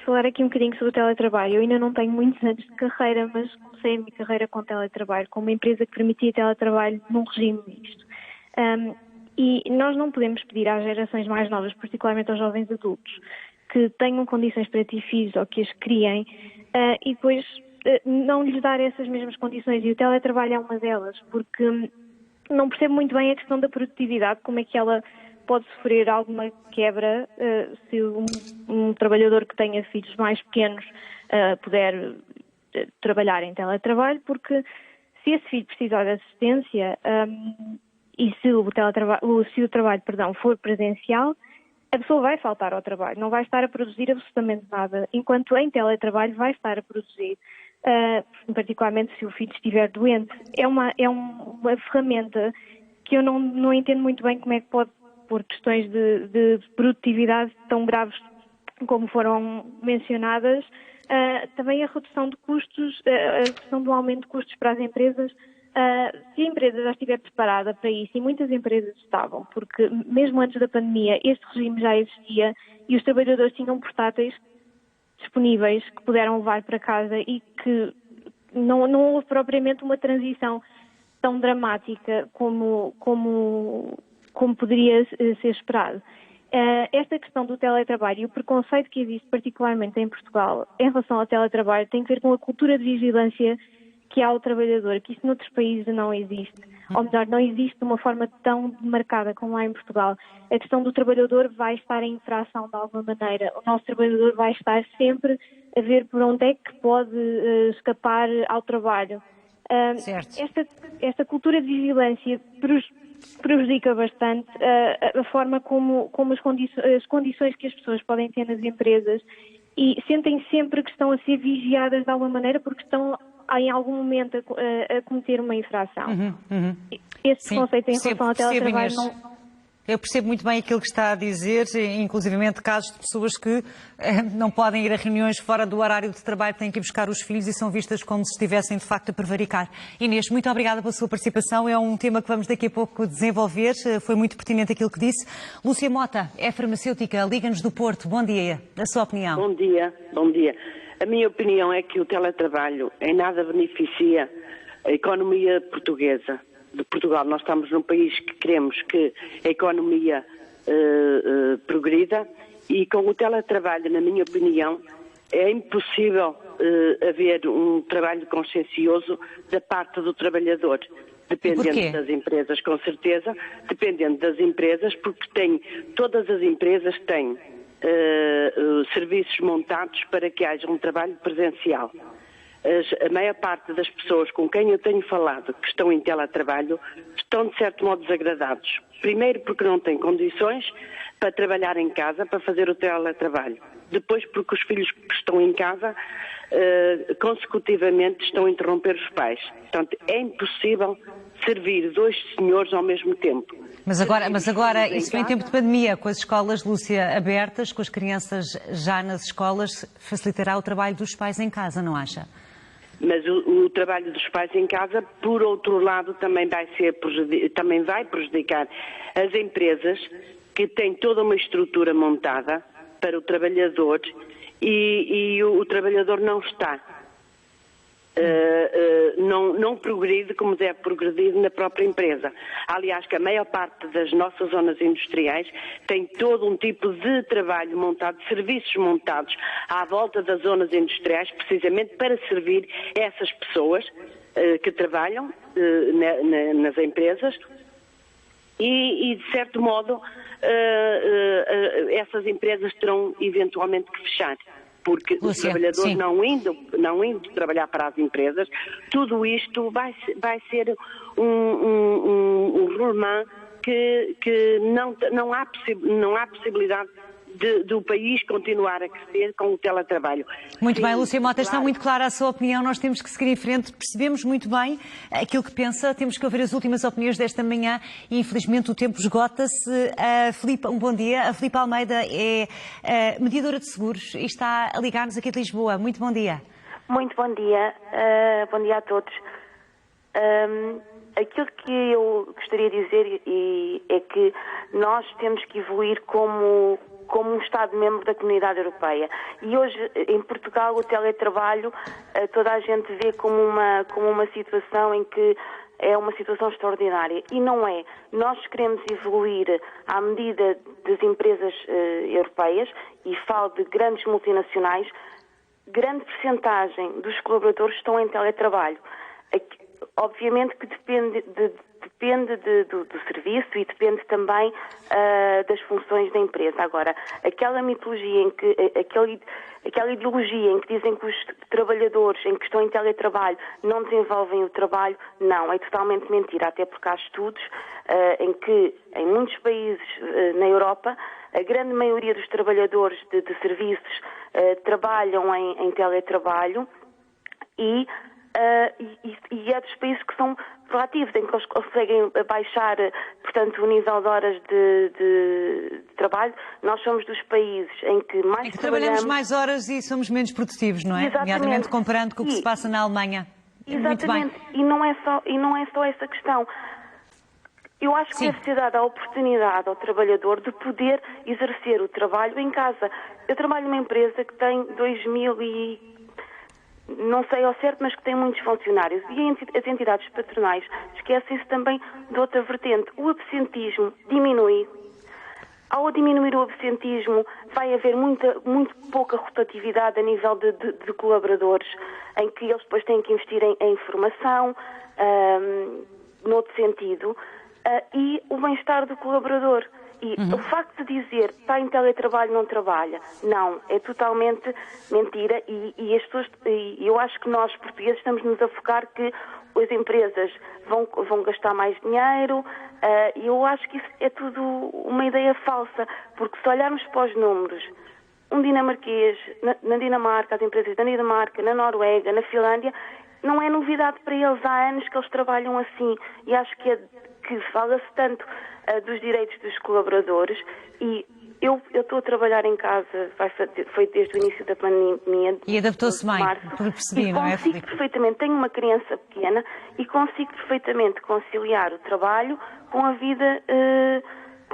falar aqui um bocadinho sobre o teletrabalho. Eu ainda não tenho muitos anos de carreira, mas comecei a minha carreira com teletrabalho, com uma empresa que permitia teletrabalho num regime misto. E nós não podemos pedir às gerações mais novas, particularmente aos jovens adultos, que tenham condições para ter filhos ou que as criem e depois não lhes dar essas mesmas condições. E o teletrabalho é uma delas, porque não percebo muito bem a questão da produtividade, como é que ela pode sofrer alguma quebra se um trabalhador que tenha filhos mais pequenos puder trabalhar em teletrabalho, porque se esse filho precisar de assistência e se o trabalho for presencial, a pessoa vai faltar ao trabalho, não vai estar a produzir absolutamente nada, enquanto em teletrabalho vai estar a produzir, particularmente se o filho estiver doente. É uma ferramenta que eu não entendo muito bem como é que pode, por questões de produtividade tão graves como foram mencionadas, também a redução de custos, a questão do aumento de custos para as empresas. Se a empresa já estiver preparada para isso, e muitas empresas estavam, porque mesmo antes da pandemia este regime já existia e os trabalhadores tinham portáteis disponíveis que puderam levar para casa e que não houve propriamente uma transição tão dramática como poderia ser esperado. Esta questão do teletrabalho e o preconceito que existe particularmente em Portugal em relação ao teletrabalho tem a ver com a cultura de vigilância que há ao trabalhador, que isso noutros países não existe. Ou melhor, não existe de uma forma tão marcada como há em Portugal. A questão do trabalhador vai estar em infração de alguma maneira. O nosso trabalhador vai estar sempre a ver por onde é que pode escapar ao trabalho. Esta cultura de vigilância prejudica bastante a forma como as condições que as pessoas podem ter nas empresas e sentem sempre que estão a ser vigiadas de alguma maneira porque estão em algum momento a cometer uma infração. Esse conceito em relação ao teletrabalho não... Eu percebo muito bem aquilo que está a dizer, inclusivamente casos de pessoas que não podem ir a reuniões fora do horário de trabalho, têm que ir buscar os filhos e são vistas como se estivessem de facto a prevaricar. Inês, muito obrigada pela sua participação, é um tema que vamos daqui a pouco desenvolver, foi muito pertinente aquilo que disse. Lúcia Mota, é farmacêutica, liga-nos do Porto, bom dia, a sua opinião. Bom dia, bom dia. A minha opinião é que o teletrabalho em nada beneficia a economia portuguesa, de Portugal. Nós estamos num país que queremos que a economia progrida, e com o teletrabalho, na minha opinião, é impossível haver um trabalho consciencioso da parte do trabalhador. Dependendo das empresas, com certeza, dependendo das empresas, porque todas as empresas têm serviços montados para que haja um trabalho presencial. A maior parte das pessoas com quem eu tenho falado que estão em teletrabalho estão, de certo modo, desagradados. Primeiro porque não têm condições para trabalhar em casa, para fazer o teletrabalho. Depois porque os filhos que estão em casa consecutivamente estão a interromper os pais. Portanto, é impossível servir 2 senhores ao mesmo tempo. Mas agora isso foi em tempo de pandemia, com as escolas, Lúcia, abertas, com as crianças já nas escolas, facilitará o trabalho dos pais em casa, não acha? Mas o trabalho dos pais em casa, por outro lado, também vai prejudicar as empresas que têm toda uma estrutura montada para o trabalhador e o trabalhador não está. Não progride como deve progredir na própria empresa. Aliás, que a maior parte das nossas zonas industriais tem todo um tipo de trabalho montado, de serviços montados à volta das zonas industriais, precisamente para servir essas pessoas que trabalham nas empresas e de certo modo, essas empresas terão eventualmente que fechar. Porque os trabalhadores não indo trabalhar para as empresas, tudo isto vai ser um rolemã que não há possibilidade do país continuar a crescer com o teletrabalho. Muito bem, Lúcia Mota, está muito clara a sua opinião, nós temos que seguir em frente, percebemos muito bem aquilo que pensa, temos que ouvir as últimas opiniões desta manhã e infelizmente o tempo esgota-se. Um bom dia, a Filipe Almeida é mediadora de seguros e está a ligar-nos aqui de Lisboa. Muito bom dia. Muito bom dia a todos. Aquilo que eu gostaria de dizer é que nós temos que evoluir como um Estado-membro da Comunidade Europeia. E hoje, em Portugal, o teletrabalho, toda a gente vê como uma situação em que é uma situação extraordinária. E não é. Nós queremos evoluir à medida das empresas europeias, e falo de grandes multinacionais, grande percentagem dos colaboradores estão em teletrabalho. Obviamente que depende do serviço e depende também das funções da empresa. Agora, aquela mitologia aquela ideologia em que dizem que os trabalhadores em que estão em teletrabalho não desenvolvem o trabalho, não, é totalmente mentira, até porque há estudos em que em muitos países na Europa a grande maioria dos trabalhadores de serviços trabalham em teletrabalho e é dos países que são proativos, em que eles conseguem baixar, portanto, o nível de horas de trabalho. Nós somos dos países em que trabalhamos mais horas e somos menos produtivos, não é? Exatamente. Nomeadamente comparando com o que se passa na Alemanha. Exatamente. Muito bem. E não é só essa questão. Eu acho que deve ser dada a oportunidade ao trabalhador de poder exercer o trabalho em casa. Eu trabalho numa empresa que tem 2.000 não sei ao certo, mas que tem muitos funcionários. E as entidades patronais esquecem-se também de outra vertente. O absentismo diminui. Ao diminuir o absentismo, vai haver muito pouca rotatividade a nível de colaboradores, em que eles depois têm que investir em formação, noutro sentido, e o bem-estar do colaborador. E o facto de dizer está em teletrabalho, não trabalha, não, é totalmente mentira e as pessoas, eu acho que nós, portugueses, estamos-nos a focar que as empresas vão gastar mais dinheiro e eu acho que isso é tudo uma ideia falsa, porque se olharmos para os números, um dinamarquês, na Dinamarca, as empresas da Dinamarca, na Noruega, na Finlândia, não é novidade para eles, há anos que eles trabalham assim e acho que fala-se tanto dos direitos dos colaboradores e eu estou a trabalhar em casa, foi desde o início da pandemia. E adaptou-se bem, por perceber, não é, consigo perfeitamente, tenho uma criança pequena e consigo perfeitamente conciliar o trabalho com a vida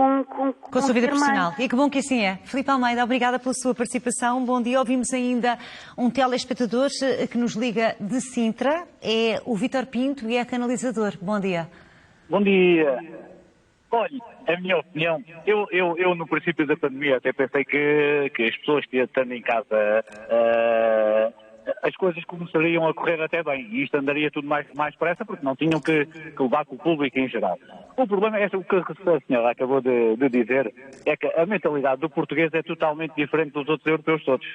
com a sua vida profissional. E que bom que assim é. Filipe Almeida, obrigada pela sua participação. Bom dia. Ouvimos ainda um telespectador que nos liga de Sintra. É o Vítor Pinto e é canalizador. Bom dia. Bom dia. Olha, a minha opinião, eu no princípio da pandemia até pensei que as pessoas que estando em casa as coisas começariam a correr até bem e isto andaria tudo mais depressa porque não tinham que levar com o público em geral. O problema é o que a senhora acabou de dizer, é que a mentalidade do português é totalmente diferente dos outros europeus todos.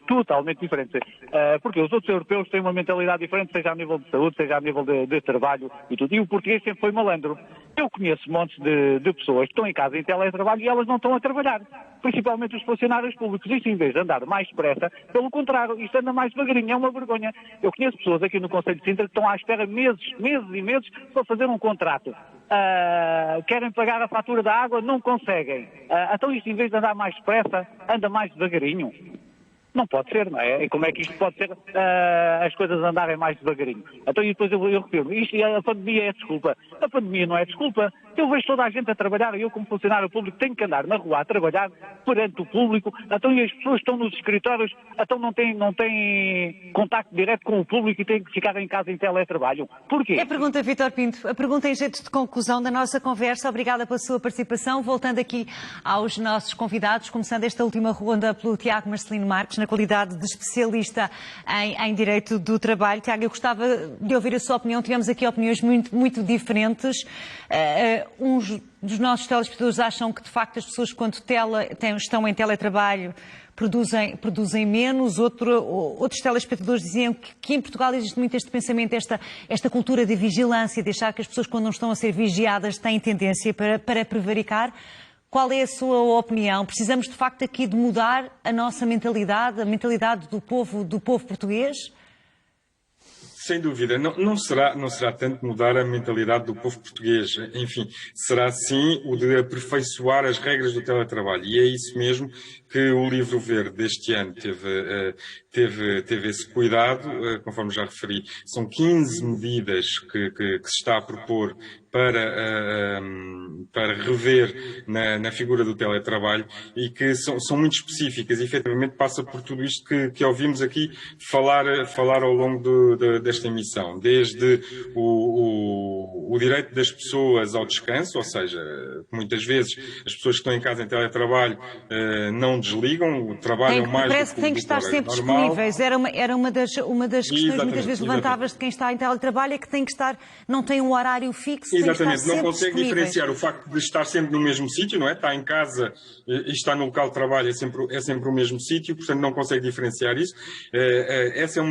Totalmente diferente. Porque os outros europeus têm uma mentalidade diferente, seja a nível de saúde, seja a nível de trabalho e tudo. E o português sempre foi malandro. Eu conheço montes de pessoas que estão em casa em teletrabalho e elas não estão a trabalhar. Principalmente os funcionários públicos. Isto, em vez de andar mais depressa, pelo contrário, isto anda mais devagarinho. É uma vergonha. Eu conheço pessoas aqui no Conselho de Sintra que estão à espera meses e meses para fazer um contrato. Querem pagar a fatura da água, não conseguem. Então isto, em vez de andar mais depressa, anda mais devagarinho. Não pode ser, não é? E como é que isto pode ser as coisas andarem mais devagarinho? Então e depois eu refiro-me, a pandemia é desculpa. A pandemia não é desculpa. Eu vejo toda a gente a trabalhar, eu como funcionário público tenho que andar na rua a trabalhar perante o público, então e as pessoas estão nos escritórios, então não têm contacto direto com o público e têm que ficar em casa em teletrabalho. Porquê? É a pergunta, Vítor Pinto. A pergunta em jeito de conclusão da nossa conversa. Obrigada pela sua participação. Voltando aqui aos nossos convidados, começando esta última ronda pelo Tiago Marcelino Marques, na qualidade de especialista em Direito do Trabalho. Tiago, eu gostava de ouvir a sua opinião. Tivemos aqui opiniões muito diferentes. Uns dos nossos telespectadores acham que, de facto, as pessoas, quando estão em teletrabalho, produzem menos. Outros telespectadores diziam que em Portugal existe muito este pensamento, esta cultura de vigilância, de achar que as pessoas, quando não estão a ser vigiadas, têm tendência para prevaricar. Qual é a sua opinião? Precisamos, de facto, aqui de mudar a nossa mentalidade, a mentalidade do povo português? Sem dúvida, não será tanto mudar a mentalidade do povo português, enfim, será sim o de aperfeiçoar as regras do teletrabalho, e é isso mesmo que o Livro Verde deste ano teve esse cuidado, conforme já referi. São 15 medidas que se está a propor para rever na figura do teletrabalho e que são muito específicas e efetivamente passa por tudo isto que ouvimos aqui falar ao longo desta emissão, desde o direito das pessoas ao descanso, ou seja, muitas vezes as pessoas que estão em casa em teletrabalho não desligam, trabalham mais parece que têm que estar sempre disponíveis. Era uma das questões muitas vezes levantadas de quem está em teletrabalho, é que não tem um horário fixo. Exatamente, não consegue diferenciar o facto de estar sempre no mesmo sítio, não é? Está em casa e está no local de trabalho, é sempre o mesmo sítio, portanto não consegue diferenciar isso. Essa é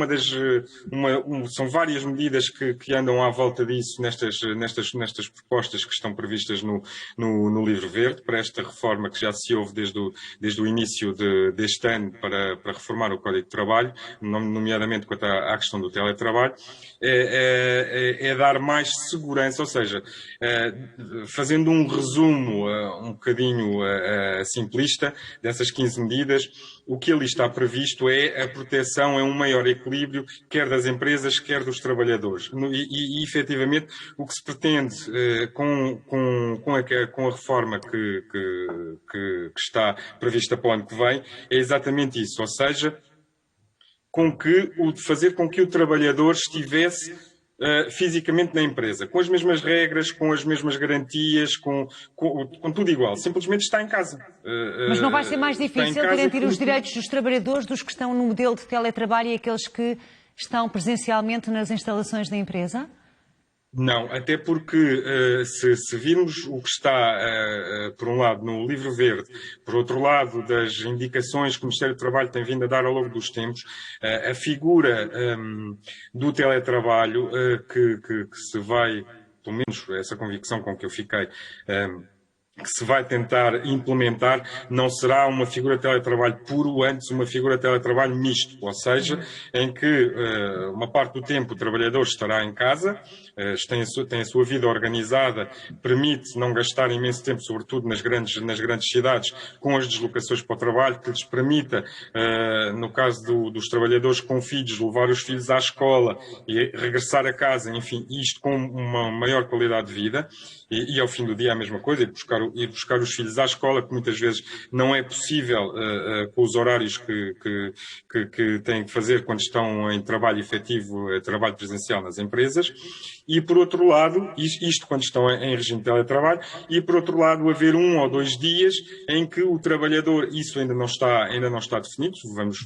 são várias medidas que andam à volta disso nestas propostas que estão previstas no Livro Verde, para esta reforma que já se houve desde o início deste ano para reformar o Código de Trabalho, nomeadamente quanto à questão do teletrabalho. É dar mais segurança, ou seja, fazendo um resumo um bocadinho simplista dessas 15 medidas, o que ali está previsto é a proteção, é um maior equilíbrio, quer das empresas, quer dos trabalhadores. E efetivamente, o que se pretende com a reforma que está prevista para o ano que vem é exatamente isso, ou seja, fazer com que o trabalhador estivesse fisicamente na empresa, com as mesmas regras, com as mesmas garantias, com tudo igual. Simplesmente está em casa. Mas não vai ser mais difícil garantir os direitos dos trabalhadores dos que estão no modelo de teletrabalho e aqueles que estão presencialmente nas instalações da empresa? Não, até porque se virmos o que está, por um lado, no Livro Verde, por outro lado, das indicações que o Ministério do Trabalho tem vindo a dar ao longo dos tempos, a figura do teletrabalho que se vai, pelo menos essa convicção com que eu fiquei, que se vai tentar implementar não será uma figura de teletrabalho puro, antes uma figura de teletrabalho misto, ou seja, em que uma parte do tempo o trabalhador estará em casa, tem a sua vida organizada, permite não gastar imenso tempo, sobretudo nas grandes cidades, com as deslocações para o trabalho, que lhes permita, no caso dos trabalhadores com filhos, levar os filhos à escola e regressar a casa, enfim, isto com uma maior qualidade de vida. E ao fim do dia a mesma coisa, ir buscar os filhos à escola, que muitas vezes não é possível com os horários que têm que fazer quando estão em trabalho efetivo, trabalho presencial nas empresas. E, por outro lado, isto quando estão em regime de teletrabalho, e, por outro lado, haver 1 ou 2 dias em que o trabalhador, isso ainda não está definido,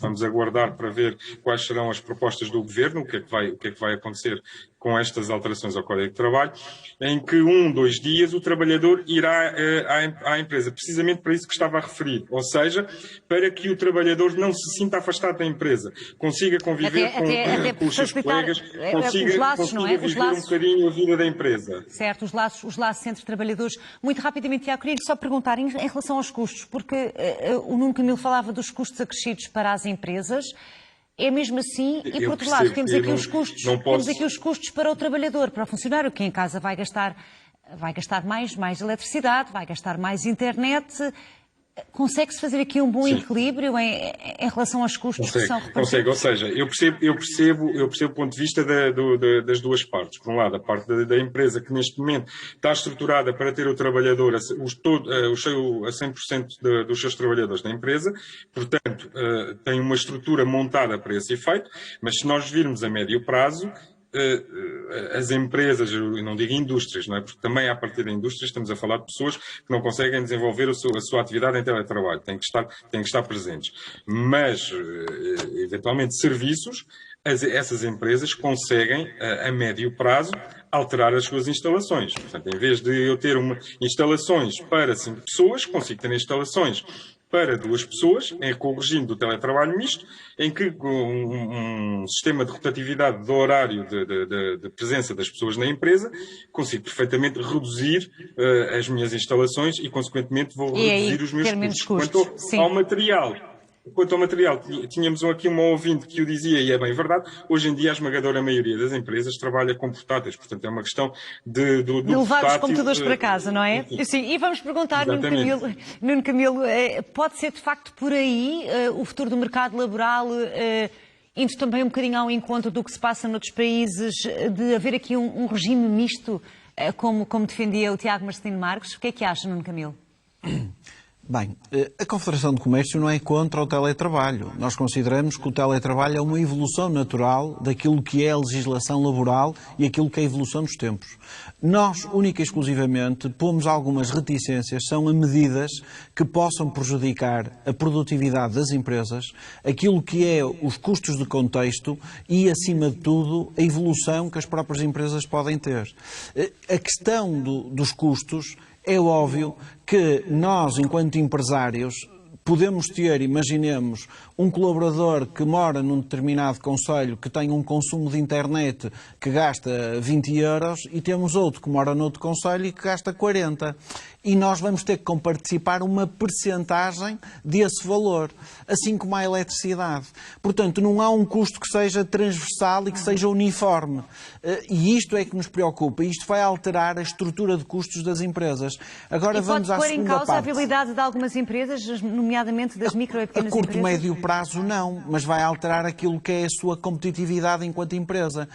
vamos aguardar para ver quais serão as propostas do Governo, o que é que vai acontecer com estas alterações ao Código de Trabalho, em que 1, 2 dias o trabalhador irá à empresa, precisamente para isso que estava a referir, ou seja, para que o trabalhador não se sinta afastado da empresa, consiga conviver com os seus colegas, consiga viver um bocadinho a vida da empresa. Certo, os laços entre trabalhadores. Muito rapidamente, Tiago, queria só perguntar em relação aos custos, porque o Nuno Camilo falava dos custos acrescidos para as empresas. É mesmo assim, e por outro lado, temos aqui os custos para o trabalhador, para o funcionário, que em casa vai gastar mais eletricidade, vai gastar mais internet. Consegue-se fazer aqui um bom equilíbrio em relação aos custos que são repartidos? Consegue, ou seja, eu percebo o ponto de vista das duas partes. Por um lado, a parte da empresa que neste momento está estruturada para ter o trabalhador, a 100% dos seus trabalhadores na empresa, portanto, tem uma estrutura montada para esse efeito, mas se nós virmos a médio prazo, as empresas, eu não digo indústrias, não é? Porque também a partir da indústria estamos a falar de pessoas que não conseguem desenvolver a sua atividade em teletrabalho, têm que estar presentes. Mas, eventualmente, serviços, essas empresas conseguem, a médio prazo, alterar as suas instalações. Portanto, em vez de eu ter instalações para 5 pessoas, consigo ter instalações para 2 pessoas, com o regime do teletrabalho misto, em que um sistema de rotatividade do horário de presença das pessoas na empresa, consigo perfeitamente reduzir as minhas instalações e, consequentemente, vou reduzir os meus custos. Quanto ao material, tínhamos aqui uma ouvinte que o dizia, e é bem verdade, hoje em dia a esmagadora maioria das empresas trabalha com portáteis, portanto é uma questão de levar os computadores para casa, não é? Sim, e vamos perguntar, Nuno Camilo, pode ser de facto por aí o futuro do mercado laboral, indo também um bocadinho ao encontro do que se passa noutros países, de haver aqui um regime misto, como defendia o Tiago Marcelino Marques? O que é que acha, Nuno Camilo? Bem, a Confederação de Comércio não é contra o teletrabalho. Nós consideramos que o teletrabalho é uma evolução natural daquilo que é a legislação laboral e aquilo que é a evolução dos tempos. Nós, única e exclusivamente, pomos algumas reticências, são a medidas que possam prejudicar a produtividade das empresas, aquilo que é os custos de contexto e, acima de tudo, a evolução que as próprias empresas podem ter. A questão dos custos, é óbvio que nós, enquanto empresários, podemos ter, imaginemos, um colaborador que mora num determinado concelho que tem um consumo de internet que gasta 20 euros e temos outro que mora noutro concelho e que gasta 40. E nós vamos ter que comparticipar uma percentagem desse valor, assim como a eletricidade. Portanto, não há um custo que seja transversal e que seja uniforme. E isto é que nos preocupa. Isto vai alterar a estrutura de custos das empresas. Agora vamos à segunda parte. E pode pôr em causa a viabilidade de algumas empresas, nomeadamente das micro e pequenas empresas? A curto, médio prazo não, mas vai alterar aquilo que é a sua competitividade enquanto empresa.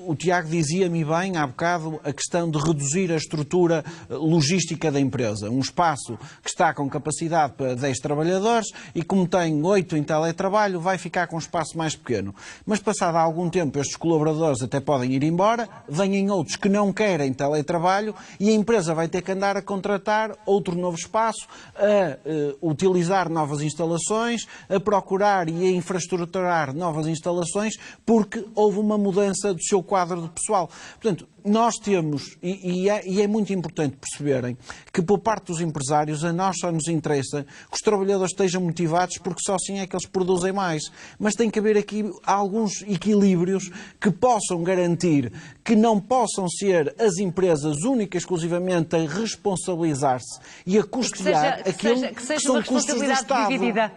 O Tiago dizia-me bem, há bocado, a questão de reduzir a estrutura logística da empresa. Um espaço que está com capacidade para 10 trabalhadores e como tem 8 em teletrabalho, vai ficar com um espaço mais pequeno. Mas passado algum tempo estes colaboradores até podem ir embora, vêm outros que não querem teletrabalho e a empresa vai ter que andar a contratar outro novo espaço, a utilizar mobilizar novas instalações, a procurar e a infraestruturar novas instalações, porque houve uma mudança do seu quadro de pessoal. Portanto, nós temos, e é muito importante perceberem, que por parte dos empresários a nós só nos interessa que os trabalhadores estejam motivados, porque só assim é que eles produzem mais. Mas tem que haver aqui alguns equilíbrios que possam garantir que não possam ser as empresas únicas exclusivamente a responsabilizar-se e a custear aquilo que são custos do Estado. Dividida.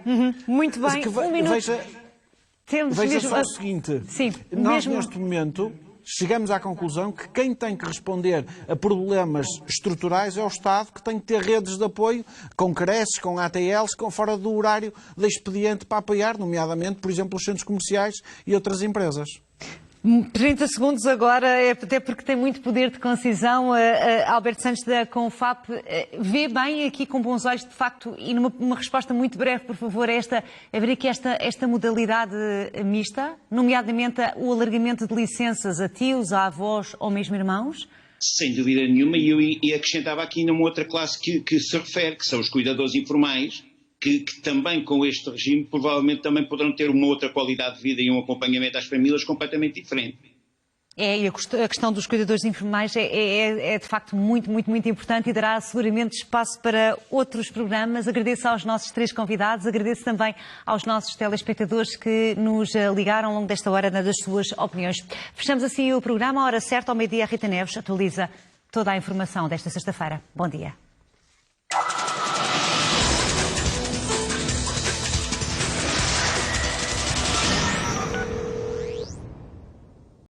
Muito bem, um minuto. Veja só o seguinte, nós neste momento chegamos à conclusão que quem tem que responder a problemas estruturais é o Estado, que tem que ter redes de apoio com creches, com ATLs, com fora do horário de expediente para apoiar, nomeadamente, por exemplo, os centros comerciais e outras empresas. 30 segundos agora, até porque tem muito poder de concisão. Alberto Santos da Confap, vê bem aqui com bons olhos, de facto, e numa resposta muito breve, por favor, haver aqui esta modalidade mista, nomeadamente o alargamento de licenças a tios, a avós ou mesmo irmãos? Sem dúvida nenhuma, e acrescentava aqui numa outra classe que se refere, que são os cuidadores informais, que também com este regime provavelmente também poderão ter uma outra qualidade de vida e um acompanhamento às famílias completamente diferente. E a questão dos cuidadores informais é de facto muito, muito, muito importante e dará seguramente espaço para outros programas. Agradeço aos nossos 3 convidados, agradeço também aos nossos telespectadores que nos ligaram ao longo desta hora das suas opiniões. Fechamos assim o programa, à hora certa, ao meio-dia, a Rita Neves atualiza toda a informação desta sexta-feira. Bom dia.